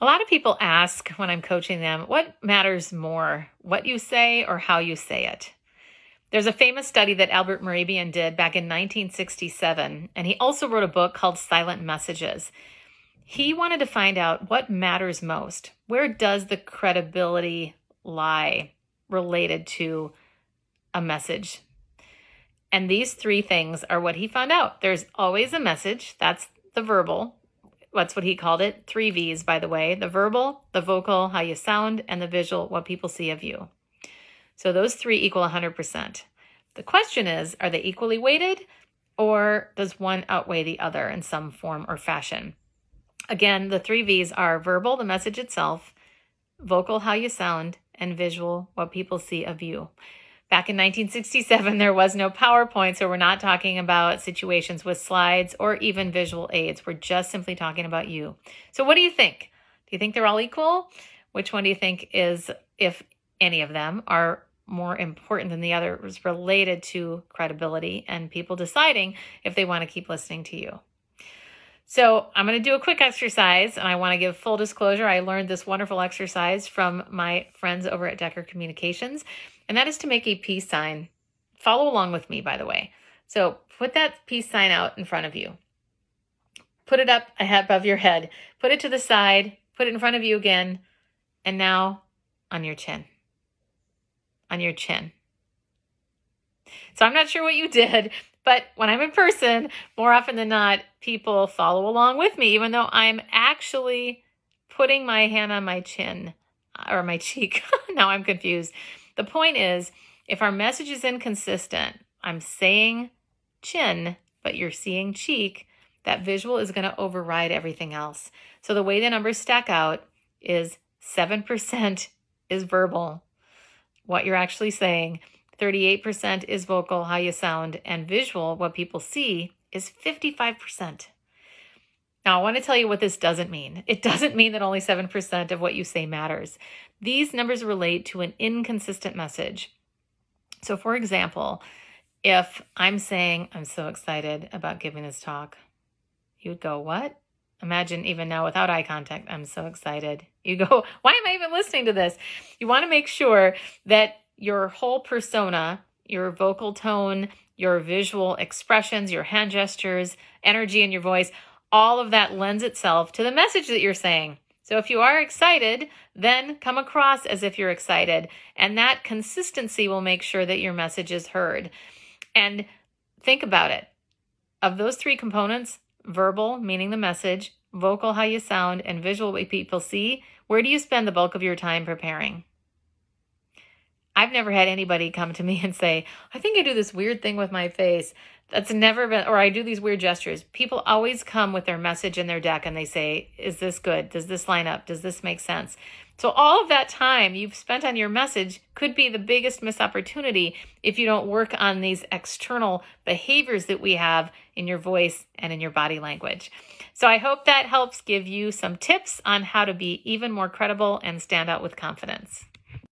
A lot of people ask when I'm coaching them, what matters more, what you say or how you say it? There's a famous study that Albert Mehrabian did back in 1967, and he also wrote a book called Silent Messages. He wanted to find out what matters most. Where does the credibility lie related to a message? And these three things are what he found out. There's always a message. That's the verbal. That's what he called it. 3 V's, by the way. The verbal, the vocal, how you sound, and the visual, what people see of you. So those 3 equal 100%. The question is, are they equally weighted, or does one outweigh the other in some form or fashion? Again, the 3 V's are verbal, the message itself, vocal, how you sound, and visual, what people see of you. Back in 1967, there was no PowerPoint, so we're not talking about situations with slides or even visual aids. We're just simply talking about you. So what do you think? Do you think they're all equal? Which one do you think is, if any of them, are more important than the others related to credibility and people deciding if they want to keep listening to you? So I'm going to do a quick exercise, and I want to give full disclosure. I learned this wonderful exercise from my friends over at Decker Communications, and that is to make a peace sign. Follow along with me, by the way. So put that peace sign out in front of you. Put it up above your head. Put it to the side. Put it in front of you again. And now on your chin. On your chin. So I'm not sure what you did, but when I'm in person, more often than not, people follow along with me, even though I'm actually putting my hand on my chin or my cheek. Now I'm confused. The point is, if our message is inconsistent, I'm saying chin, but you're seeing cheek, that visual is going to override everything else. So the way the numbers stack out is 7% is verbal, what you're actually saying. 38% is vocal, how you sound, and visual, what people see, is 55%. Now, I want to tell you what this doesn't mean. It doesn't mean that only 7% of what you say matters. These numbers relate to an inconsistent message. So, for example, if I'm saying, I'm so excited about giving this talk, you would go, what? Imagine even now without eye contact, I'm so excited. You go, why am I even listening to this? You want to make sure that your whole persona, your vocal tone, your visual expressions, your hand gestures, energy in your voice, all of that lends itself to the message that you're saying. So if you are excited, then come across as if you're excited. And that consistency will make sure that your message is heard. And think about it. Of those 3 components, verbal, meaning the message, vocal, how you sound, and visual, what people see, where do you spend the bulk of your time preparing? I've never had anybody come to me and say, I think I do this weird thing with my face. That's never been, or I do these weird gestures. People always come with their message in their deck and they say, is this good? Does this line up? Does this make sense? So all of that time you've spent on your message could be the biggest missed opportunity if you don't work on these external behaviors that we have in your voice and in your body language. So I hope that helps give you some tips on how to be even more credible and stand out with confidence.